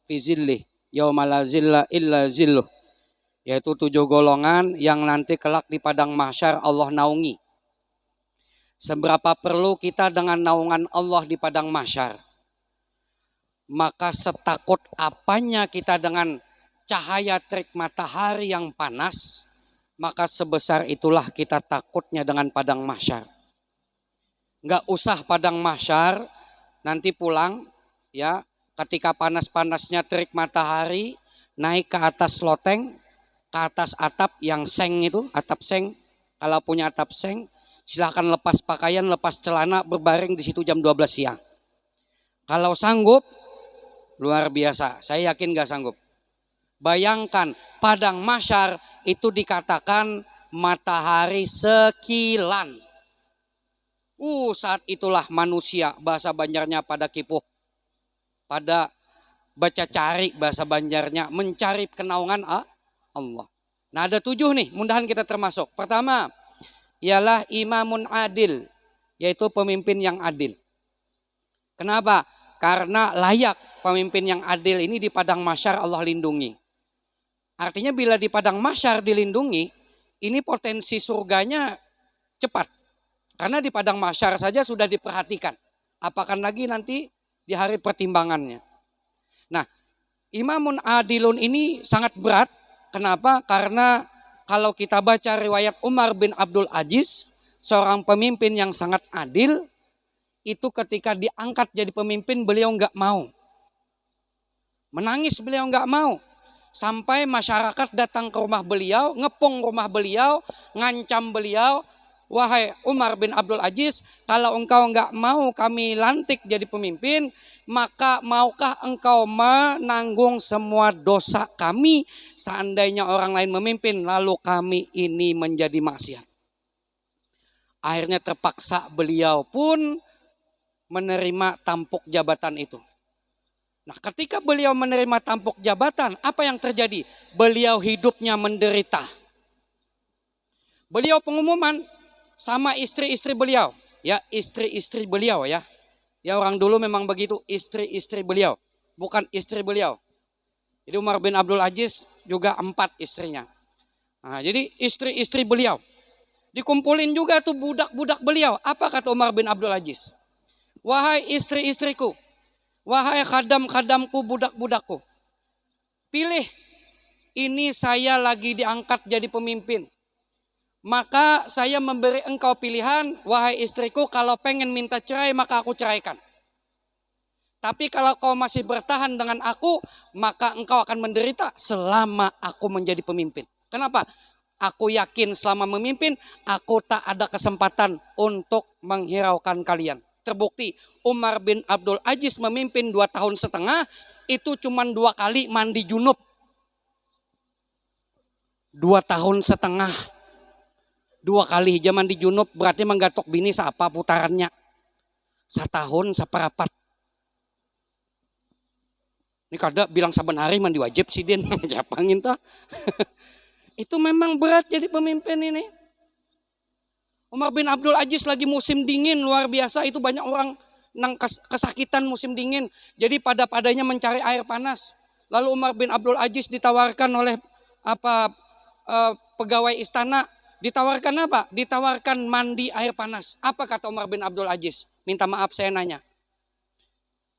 fi zillih yauma la zilla illa zilluh, yaitu 7 golongan yang nanti kelak di padang mahsyar Allah naungi. Seberapa perlu kita dengan naungan Allah di padang mahsyar, maka setakut apanya kita dengan cahaya terik matahari yang panas, maka sebesar itulah kita takutnya dengan padang mahsyar. Nggak usah padang mahsyar, nanti pulang ya, ketika panas-panasnya terik matahari, naik ke atas loteng, ke atas atap yang seng itu, atap seng. Kalau punya atap seng, silahkan lepas pakaian, lepas celana, berbaring di situ jam 12 siang. Kalau sanggup, luar biasa. Saya yakin gak sanggup. Bayangkan padang mahsyar itu dikatakan matahari sekilan. Saat itulah manusia, bahasa Banjarnya pada kipuh, pada baca cari bahasa Banjarnya, mencari kenaungan Allah. Nah ada 7 nih, mudahan kita termasuk. Pertama, ialah imamun adil, yaitu pemimpin yang adil. Kenapa? Karena layak pemimpin yang adil ini di padang mahsyar Allah lindungi. Artinya bila di padang mahsyar dilindungi, ini potensi surganya cepat. Karena di padang mahsyar saja sudah diperhatikan. Apakah lagi nanti di hari pertimbangannya. Nah, imamun adilun ini sangat berat. Kenapa? Karena kalau kita baca riwayat Umar bin Abdul Aziz, seorang pemimpin yang sangat adil, itu ketika diangkat jadi pemimpin beliau nggak mau. Menangis beliau nggak mau. Sampai masyarakat datang ke rumah beliau, ngepung rumah beliau, ngancam beliau, wahai Umar bin Abdul Aziz, kalau engkau nggak mau kami lantik jadi pemimpin, maka maukah engkau menanggung semua dosa kami seandainya orang lain memimpin lalu kami ini menjadi maksiat. Akhirnya terpaksa beliau pun menerima tampuk jabatan itu. Nah, ketika beliau menerima tampuk jabatan, apa yang terjadi? Beliau hidupnya menderita. Beliau pengumuman sama istri-istri beliau, ya istri-istri beliau ya. Ya orang dulu memang begitu, istri-istri beliau, bukan istri beliau. Jadi Umar bin Abdul Aziz juga 4 istrinya. Nah, jadi istri-istri beliau. Dikumpulin juga tuh budak-budak beliau. Apa kata Umar bin Abdul Aziz? Wahai istri-istriku, wahai khadam-khadamku, budak-budakku, pilih, ini saya lagi diangkat jadi pemimpin. Maka saya memberi engkau pilihan, wahai istriku, kalau pengen minta cerai maka aku ceraikan. Tapi kalau kau masih bertahan dengan aku, maka engkau akan menderita selama aku menjadi pemimpin. Kenapa? Aku yakin selama memimpin, aku tak ada kesempatan untuk menghiraukan kalian. Terbukti Umar bin Abdul Aziz memimpin 2 tahun setengah, itu cuma 2 kali mandi junub. 2 tahun setengah. 2 kali hija mandi junub berarti menggatok bini seapa putarannya. 1 tahun saperapat. Ini kada bilang saban hari mandi wajib sih din. Japangin tah. Itu memang berat jadi pemimpin ini. Umar bin Abdul Aziz lagi musim dingin luar biasa, itu banyak orang kesakitan musim dingin. Jadi pada-padanya mencari air panas. Lalu Umar bin Abdul Aziz ditawarkan oleh pegawai istana, ditawarkan apa? Ditawarkan mandi air panas. Apa kata Umar bin Abdul Aziz? Minta maaf saya nanya.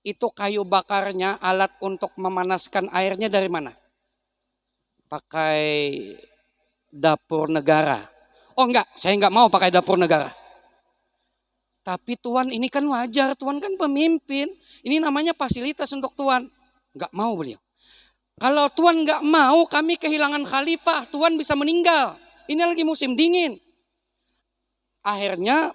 Itu kayu bakarnya, alat untuk memanaskan airnya dari mana? Pakai dapur negara. Oh enggak, saya enggak mau pakai dapur negara. Tapi Tuan ini kan wajar, Tuan kan pemimpin. Ini namanya fasilitas untuk Tuan. Enggak mau beliau. Kalau Tuan enggak mau, kami kehilangan khalifah, Tuan bisa meninggal. Ini lagi musim dingin. Akhirnya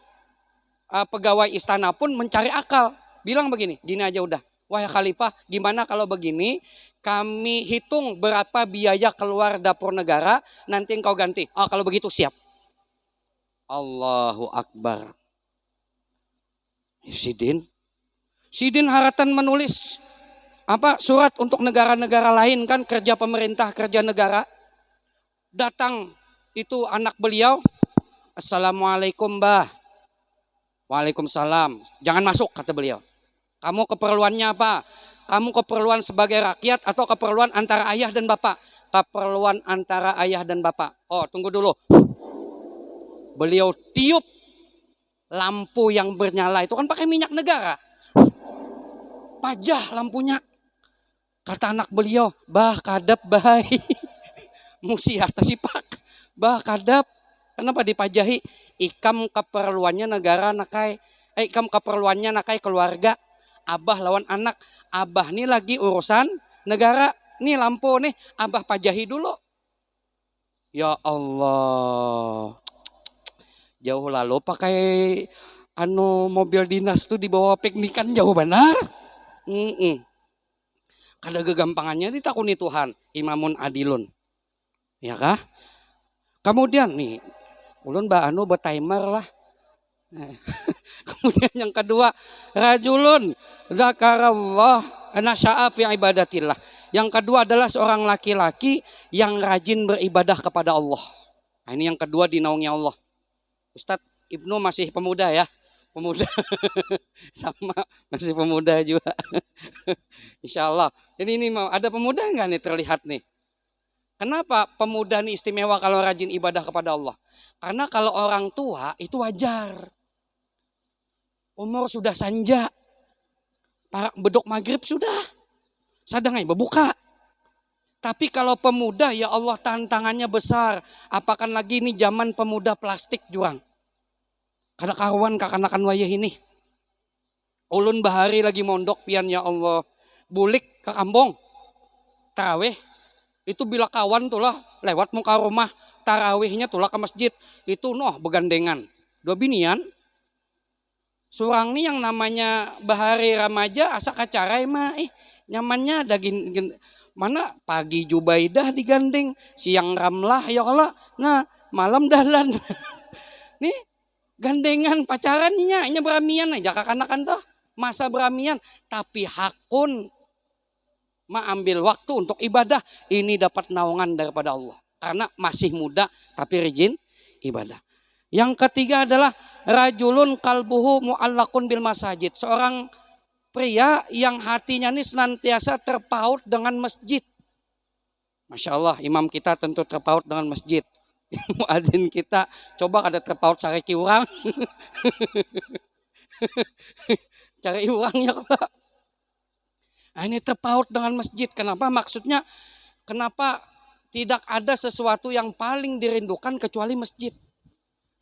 pegawai istana pun mencari akal. Bilang begini, gini aja udah. Wahai khalifah, gimana kalau begini? Kami hitung berapa biaya keluar dapur negara, nanti engkau ganti. Oh kalau begitu siap. Allahu Akbar. Sidin haratan menulis surat untuk negara-negara lain kan, kerja pemerintah, kerja negara. Datang itu anak beliau, Assalamualaikum Mbah. Waalaikumsalam. Jangan masuk kata beliau. Kamu keperluannya apa? Kamu keperluan sebagai rakyat atau keperluan antara ayah dan bapak? Keperluan antara ayah dan bapak. Oh, tunggu dulu. Beliau tiup lampu yang bernyala itu kan pakai minyak negara. Pajah lampunya. Kata anak beliau, bah kadap baik. Musiata sipak. Bah kadap. Kenapa dipajahi? Ikam keperluannya negara nakai. Ikam keperluannya nakai keluarga. Abah lawan anak. Abah nih lagi urusan negara. Nih lampu nih. Abah pajahi dulu. Ya Allah. Jauh lalu pakai mobil dinas tuh dibawa piknikan jauh benar. Kada gegampangannya ditakuni Tuhan. Imamun adilun. Ya kah? Kemudian nih, ulun bertimer lah. Kemudian yang kedua, rajulun zakarallah nasya'a fi ibadatillah. Yang kedua adalah seorang laki-laki yang rajin beribadah kepada Allah. Nah, ini yang kedua dinaungi Allah. Ustadz Ibnu masih pemuda ya. Pemuda. Sama masih pemuda juga. Insya Allah. Jadi ini mau ada pemuda enggak nih terlihat nih? Kenapa pemuda ini istimewa kalau rajin ibadah kepada Allah? Karena kalau orang tua itu wajar. Umur sudah sanja. Para bedok maghrib sudah. Sadangai berbuka. Tapi kalau pemuda ya Allah tantangannya besar. Apakan lagi ini zaman pemuda plastik jurang. Kada karuan kakanakan wayah ini. Ulun bahari lagi mondok pian ya Allah. Bulik ke kampung. Tarawih. Itu bila kawan tuh lah lewat muka rumah. Tarawihnya tuh lah ke masjid. Itu begandengan. Dua binian. Surang nih yang namanya bahari remaja asa kacarai mah. Nyamannya daging mana pagi Jubaidah digandeng. Siang Ramlah ya Allah. Nah malam Dahlan. Nih. Gandengan pacarannya, ini beramian aja kakanakan tuh masa beramian, tapi hakun ambil waktu untuk ibadah ini dapat naungan daripada Allah karena masih muda tapi rajin ibadah. Yang ketiga adalah rajulun kalbuhu muallakun bil masajid, seorang pria yang hatinya ini senantiasa terpaut dengan masjid. Masya Allah, imam kita tentu terpaut dengan masjid. Muadzin kita coba ada terpaut sareki urang. Cari urangnya Pak. Nah, ini terpaut dengan masjid. Kenapa? Maksudnya kenapa tidak ada sesuatu yang paling dirindukan kecuali masjid.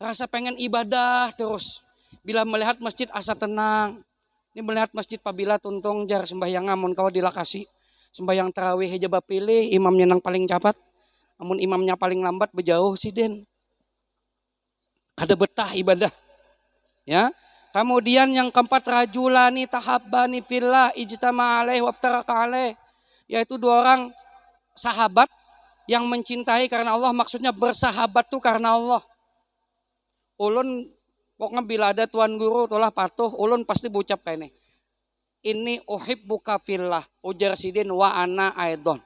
Rasa pengen ibadah terus. Bila melihat masjid asa tenang. Ini melihat masjid pabila tuntung jar sembahyang amun kawa dilakasi. Sembahyang tarawih aja bapilih imamnya nang paling cepat. Namun imamnya paling lambat berjauh sih den. Kada betah ibadah. Ya. Kemudian yang keempat rajulani tahabbani fillah ijtama alaih waftaraka alaih. Yaitu dua orang sahabat yang mencintai karena Allah. Maksudnya bersahabat tuh karena Allah. Ulun pokoknya bila ada tuan guru tulah patuh. Ulun pasti berucap kayak ini. Ini uhibbuka fillah. Ujar sidin wa ana aidon.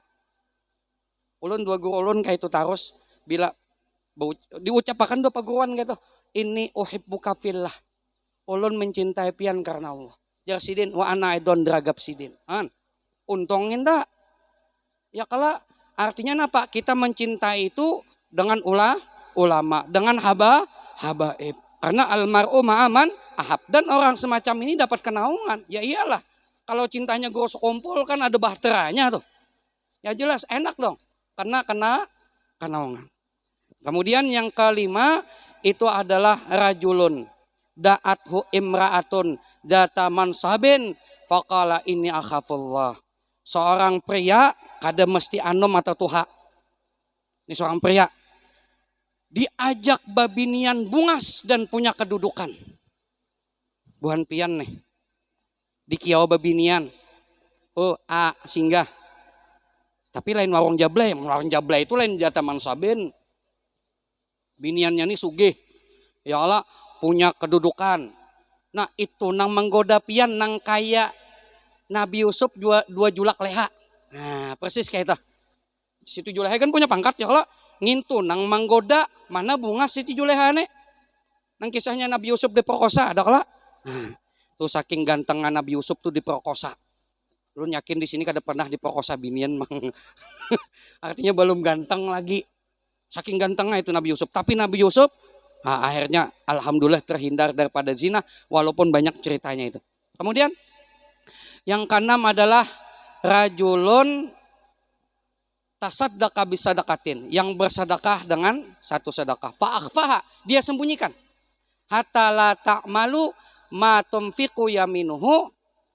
Ulun dua guru ulun kayak itu tarus bila diucapkan dua paguruan gitu. Ini uhibbuka fillah. Ulun mencintai pian karena Allah. Jar sidin wa ana aidon dragap sidin. Untungin tak? Ya kalau artinya apa? Kita mencintai itu dengan ulama, dengan habaib. Karena almar'u ma'aman ahab. Dan orang semacam ini dapat kenaungan. Ya iyalah. Kalau cintanya gue sekumpul kan ada bahteranya tuh. Ya jelas enak dong. Karena kenaungan. Kemudian yang kelima itu adalah rajulun. Da'athu imra'atun data mansabin faqala inni akhafullah. Seorang pria kada mesti anom atau tuha. Ini seorang pria. Diajak babinian bungas dan punya kedudukan. Buhan pian nih. Di kiau babinian. Singgah. Tapi lain warung jablay. Warung jablay itu lain jatah mansabin. Biniannya nih sugih. Ya Allah punya kedudukan. Nah itu nang menggoda pian nang kaya Nabi Yusuf dua julak leha. Nah persis kayak itu. Siti Juleha kan punya pangkat ya Allah. Ngintu nang menggoda mana bunga Siti Juleha nih. Nang kisahnya Nabi Yusuf diperkosa ada kala. Nah, tuh saking gantengnya Nabi Yusuf tuh diperkosa. Lu yakin di sini kada pernah diperkosa binian mang. Artinya belum ganteng lagi. Saking gantengnya itu Nabi Yusuf. Tapi Nabi Yusuf akhirnya alhamdulillah terhindar daripada zina walaupun banyak ceritanya itu. Kemudian yang keenam adalah rajulun tasaddaqa bisadaqatin, yang bersedekah dengan satu sedekah. Fa'akhfaha, dia sembunyikan. Hatta la ta'malu ma tunfiqu yaminuhu,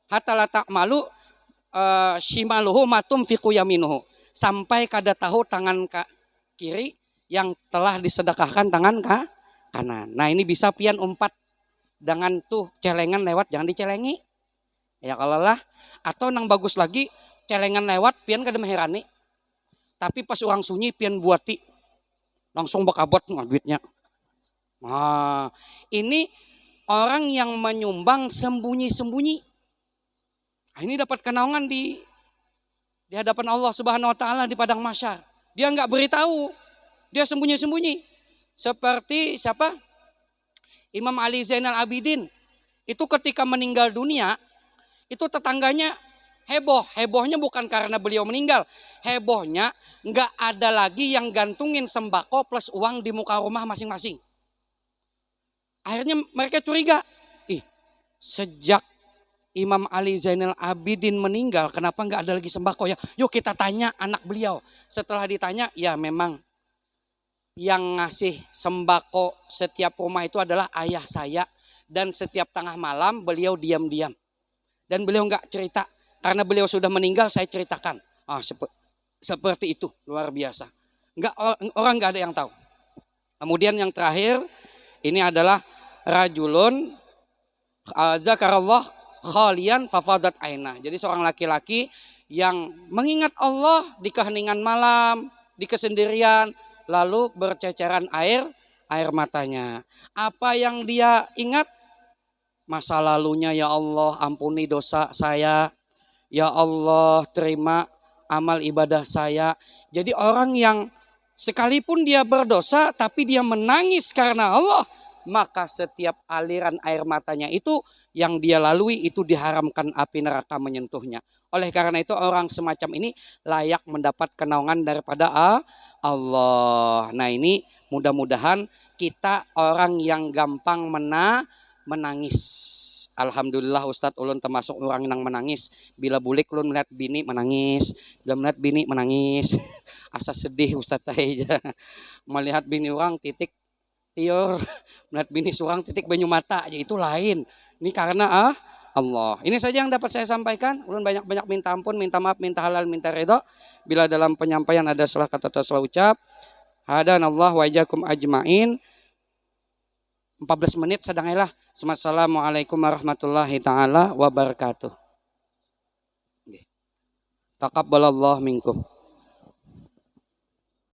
hatta la ta'malu shimaluhu ma tunfiqu yaminuhu, sampai kada tahu tangan kiri yang telah disedekahkan tangan kanan. Nah ini bisa pian umpat dengan tuh celengan lewat, jangan dicelengi. Ya kalau lah, atau nang bagus lagi celengan lewat pian kada meherani. Tapi pas orang sunyi pian buati langsung bakabot duitnya. Nah, ini orang yang menyumbang sembunyi-sembunyi. Nah, ini dapat kenaungan di hadapan Allah Subhanahu wa taala di padang mahsyar. Dia enggak beritahu. Dia sembunyi-sembunyi. Seperti siapa? Imam Ali Zainal Abidin. Itu ketika meninggal dunia, itu tetangganya heboh. Hebohnya bukan karena beliau meninggal. Hebohnya enggak ada lagi yang gantungin sembako plus uang di muka rumah masing-masing. Akhirnya mereka curiga. Sejak Imam Ali Zainal Abidin meninggal, kenapa enggak ada lagi sembako ya? Yuk kita tanya anak beliau. Setelah ditanya, ya memang yang ngasih sembako setiap rumah itu adalah ayah saya. Dan setiap tengah malam beliau diam-diam. Dan beliau enggak cerita. Karena beliau sudah meninggal, saya ceritakan. Seperti itu, luar biasa. Orang enggak ada yang tahu. Kemudian yang terakhir, ini adalah rajulun dzakarallah khalian fafadat aina. Jadi seorang laki-laki yang mengingat Allah di keheningan malam, di kesendirian, lalu berceceran air matanya. Apa yang dia ingat? Masa lalunya, ya Allah ampuni dosa saya. Ya Allah terima amal ibadah saya. Jadi orang yang sekalipun dia berdosa tapi dia menangis karena Allah, maka setiap aliran air matanya itu yang dia lalui itu diharamkan api neraka menyentuhnya. Oleh karena itu orang semacam ini layak mendapat kenaungan daripada Allah. Nah ini mudah-mudahan kita orang yang gampang menangis. Alhamdulillah Ustadz ulun termasuk orang yang menangis. Bila bulik ulun melihat bini menangis. Bila melihat bini menangis. Asa sedih Ustadz aja. Melihat bini orang titik tiur. Melihat bini seorang titik banyu mata. Ya itu lain. Ini karena Allah. Ini saja yang dapat saya sampaikan. Ulun banyak-banyak minta ampun, minta maaf, minta halal, minta ridho. Bila dalam penyampaian ada salah kata atau salah ucap. Hadanallah wa iyyakum ajmain. 14 menit sedangailah. Assalamualaikum warahmatullahi taala wabarakatuh. Taqabbalallahu minkum.